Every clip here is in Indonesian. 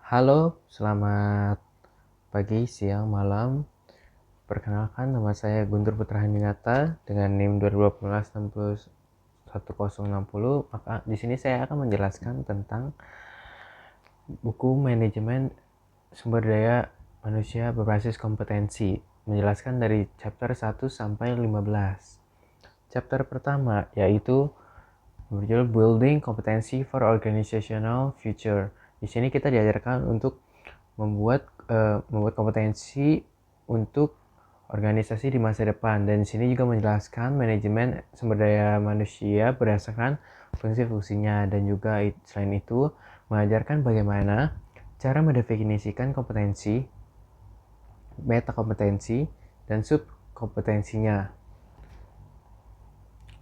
Halo, selamat pagi, siang, malam. Perkenalkan, nama saya Guntur Putra Handinata dengan NIM 2018-61060. Maka di sini saya akan menjelaskan tentang buku manajemen sumber daya manusia berbasis kompetensi, menjelaskan dari chapter 1 sampai 15. Chapter pertama yaitu berjudul Building Competency for Organizational Future. Di sini kita diajarkan untuk membuat kompetensi untuk organisasi di masa depan, dan di sini juga menjelaskan manajemen sumber daya manusia berdasarkan fungsi-fungsinya, dan juga selain itu mengajarkan bagaimana cara mendefinisikan kompetensi, meta kompetensi, dan sub kompetensinya.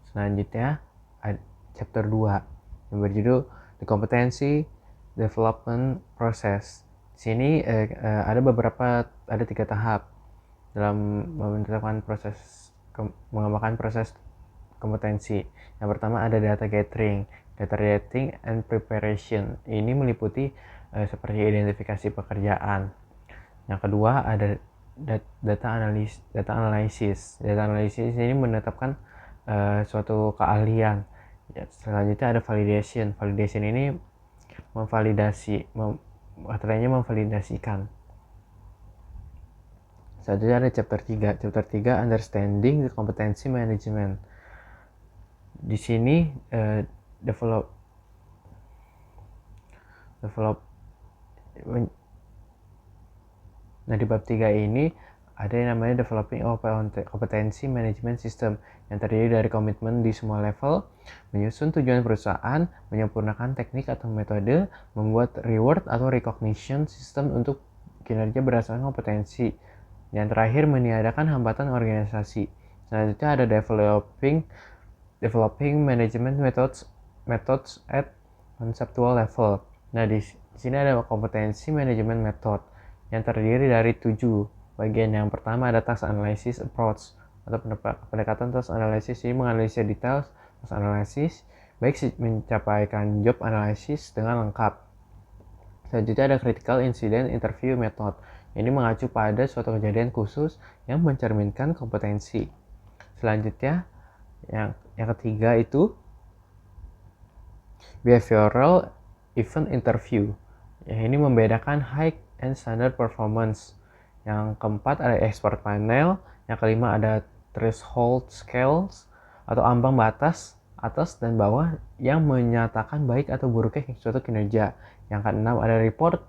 Selanjutnya chapter 2 yang berjudul The Competency Development Process. Di sini ada 3 tahap dalam mengembangkan proses kompetensi. Yang pertama ada data gathering and preparation. Ini meliputi seperti identifikasi pekerjaan. Yang kedua ada data analysis. Data analysis ini menetapkan suatu keahlian. Selanjutnya ada validation. Validation ini memvalidasikan. Selanjutnya ada chapter 3. Chapter 3 understanding the competency management. Di sini di bab 3 ini ada yang namanya developing competency management system yang terdiri dari komitmen di semua level, menyusun tujuan perusahaan, menyempurnakan teknik atau metode, membuat reward atau recognition system untuk kinerja berdasarkan kompetensi. Yang terakhir, meniadakan hambatan organisasi. Selanjutnya ada developing management methods at conceptual level. Nah, di sini ada kompetensi manajemen method yang terdiri dari 7 bagian. Yang pertama ada task analysis approach atau pendekatan task analysis. Ini menganalisis detail task analysis baik mencapaikan job analysis dengan lengkap. Selanjutnya ada critical incident interview method. Ini mengacu pada suatu kejadian khusus yang mencerminkan kompetensi. Selanjutnya yang ketiga itu behavioral event interview. Ini membedakan high and standard performance. Yang keempat ada expert panel. Yang kelima ada threshold scales atau ambang batas atas dan bawah yang menyatakan baik atau buruknya suatu kinerja. Yang keenam ada report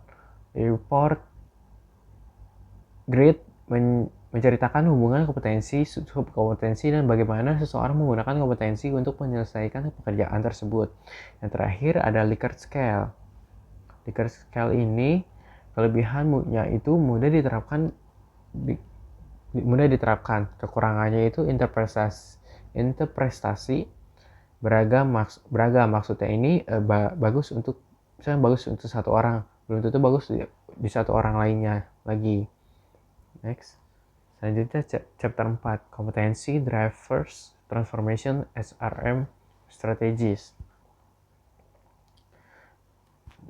grade menceritakan hubungan kompetensi, subkompetensi, dan bagaimana seseorang menggunakan kompetensi untuk menyelesaikan pekerjaan tersebut. Yang terakhir ada Likert scale. Likert scale ini kelebihannya itu mudah diterapkan. Kekurangannya itu interpretasi beragam. Maksudnya ini bagus untuk satu orang, belum tentu bagus di satu orang lainnya lagi. Next. Selanjutnya chapter 4, kompetensi drivers transformation SRM strategies.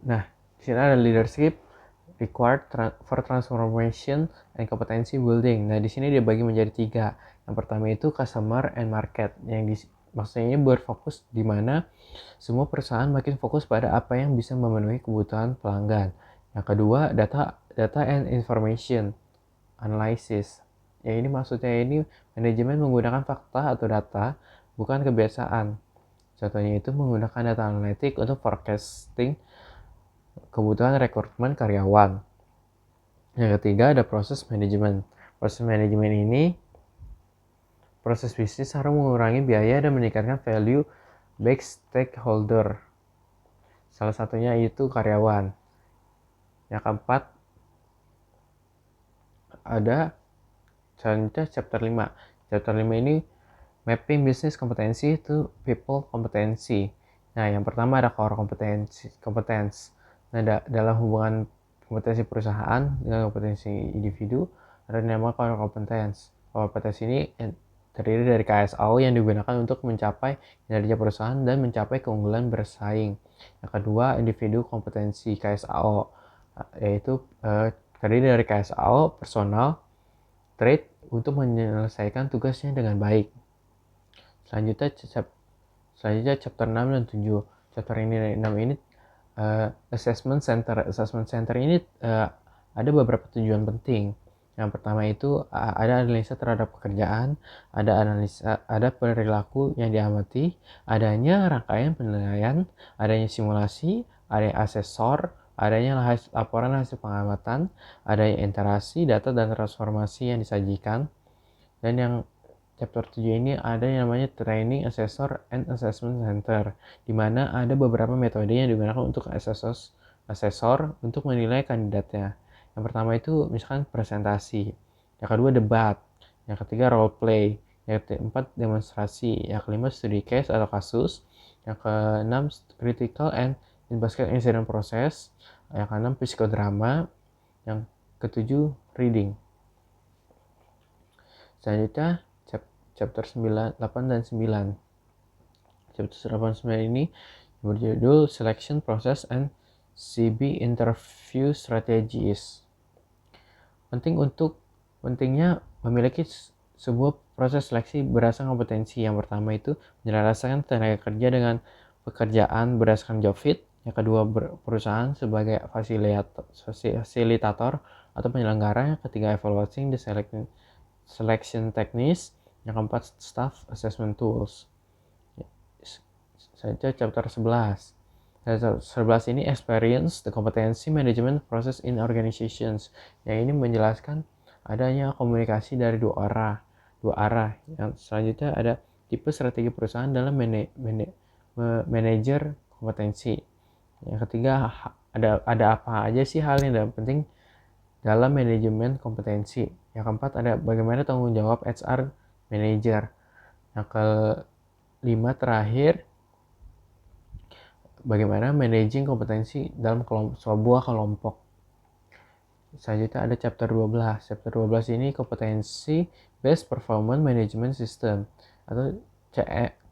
Nah, di sini ada leadership required for transformation and competency building. Nah, di sini dia bagi menjadi 3. Yang pertama itu customer and market, yang maksudnya berfokus di mana semua perusahaan makin fokus pada apa yang bisa memenuhi kebutuhan pelanggan. Yang kedua, data and information analysis. Ya, ini maksudnya ini manajemen menggunakan fakta atau data, bukan kebiasaan. Contohnya itu menggunakan data analitik untuk forecasting kebutuhan rekrutmen karyawan. Yang ketiga ada proses manajemen. Proses manajemen ini proses bisnis harus mengurangi biaya dan meningkatkan value bagi stakeholder. Salah satunya itu karyawan. Yang keempat ada selanjutnya chapter 5. Chapter 5 ini mapping business kompetensi to people kompetensi. Nah, yang pertama ada core competence. Nah, dalam hubungan kompetensi perusahaan dengan kompetensi individu ada yang namanya core competence. Core competence ini terdiri dari KSAO yang digunakan untuk mencapai kinerja perusahaan dan mencapai keunggulan bersaing. Yang kedua, individu kompetensi KSAO. yaitu terdiri dari KSO, personal, trade untuk menyelesaikan tugasnya dengan baik. Selanjutnya chapter 6 dan 7. Chapter ini 6 ini assessment center. Assessment center ini ada beberapa tujuan penting. Yang pertama itu ada analisa terhadap pekerjaan, ada perilaku yang diamati, adanya rangkaian penilaian, adanya simulasi, adanya asesor, adanya laporan hasil pengamatan, adanya interaksi, data dan transformasi yang disajikan, dan yang chapter 7 ini ada yang namanya Training Assessor and Assessment Center, di mana ada beberapa metode yang digunakan untuk asesor untuk menilai kandidatnya. Yang pertama itu misalkan presentasi, yang kedua debat, yang ketiga role play, yang keempat demonstrasi, yang kelima studi case atau kasus, yang keenam critical and investigative incident process, yang keenam psikodrama, yang ketujuh reading. Selanjutnya chapter 9, 8 dan 9. Chapter 8 dan 9 ini berjudul Selection Process and CB Interview Strategies. Pentingnya memiliki sebuah proses seleksi berdasarkan kompetensi. Yang pertama itu menyelaraskan tenaga kerja dengan pekerjaan berdasarkan job fit. Yang kedua perusahaan sebagai fasilitator atau penyelenggara. Yang ketiga evaluating the selection techniques. Yang keempat staff assessment tools. Saja chapter 11. Chapter 11 ini experience the competency management process in organizations. Yang ini menjelaskan adanya komunikasi dari dua arah. Yang selanjutnya ada tipe strategi perusahaan dalam manajer kompetensi. Yang ketiga ada apa aja sih hal yang penting dalam manajemen kompetensi. Yang keempat ada bagaimana tanggung jawab HR manager. Yang kelima terakhir bagaimana managing kompetensi dalam sebuah kelompok. Selanjutnya ada chapter 12. Chapter 12 ini kompetensi Based Performance Management System atau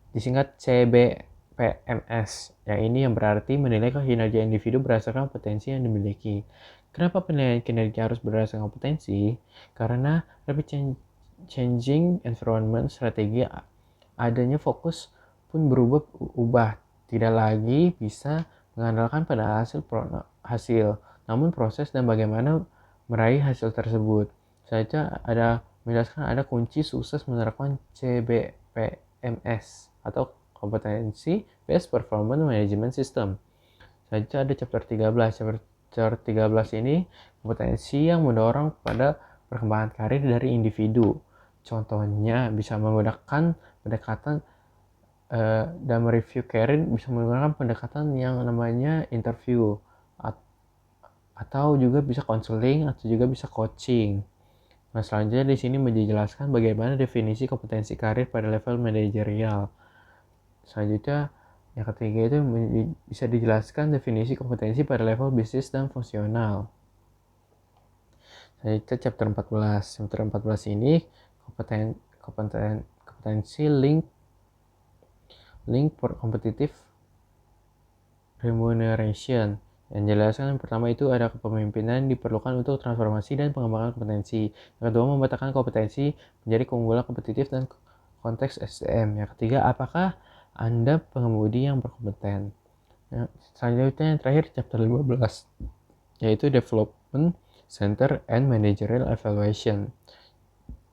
disingkat CBPMS. Yang ini yang berarti menilai kinerja individu berdasarkan kompetensi yang dimiliki. Kenapa penilaian kinerja harus berdasarkan kompetensi? Karena rapid changing environment strategi adanya fokus pun berubah. Tidak lagi bisa mengandalkan pada hasil, namun proses dan bagaimana meraih hasil tersebut. Saja ada menjelaskan ada kunci sukses menerapkan CBPMS atau kompetensi Based Performance Management System. Saja ada chapter 13. Chapter 13 ini kompetensi yang mendorong pada perkembangan karir dari individu. Contohnya bisa menggunakan pendekatan dan mereview karir bisa menggunakan pendekatan yang namanya interview atau juga bisa konseling atau juga bisa coaching. Nah, selanjutnya di sini menjelaskan bagaimana definisi kompetensi karir pada level manajerial. Selanjutnya yang ketiga itu bisa dijelaskan definisi kompetensi pada level bisnis dan fungsional. Selanjutnya chapter 14. Chapter 14 ini kompetensi link for competitive remuneration. Yang jelaskan pertama itu ada kepemimpinan diperlukan untuk transformasi dan pengembangan kompetensi. Yang kedua memetakan kompetensi menjadi keunggulan kompetitif dan konteks SDM. Yang ketiga apakah Anda pengemudi yang berkompeten. Selanjutnya yang terakhir chapter 15 yaitu Development Center and Managerial Evaluation.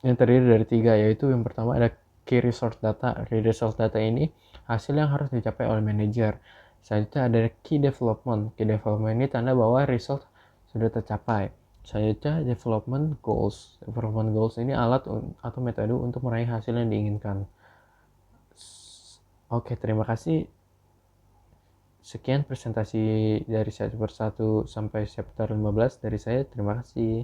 Yang terdiri dari 3 yaitu yang pertama ada Key Resource Data. Key Resource Data ini hasil yang harus dicapai oleh manajer. Selanjutnya ada Key Development. Key Development ini tanda bahwa result sudah tercapai. Selanjutnya Development Goals. Development Goals ini alat atau metode untuk meraih hasil yang diinginkan. Oke, terima kasih. Sekian presentasi dari chapter 1 sampai chapter 15 dari saya. Terima kasih.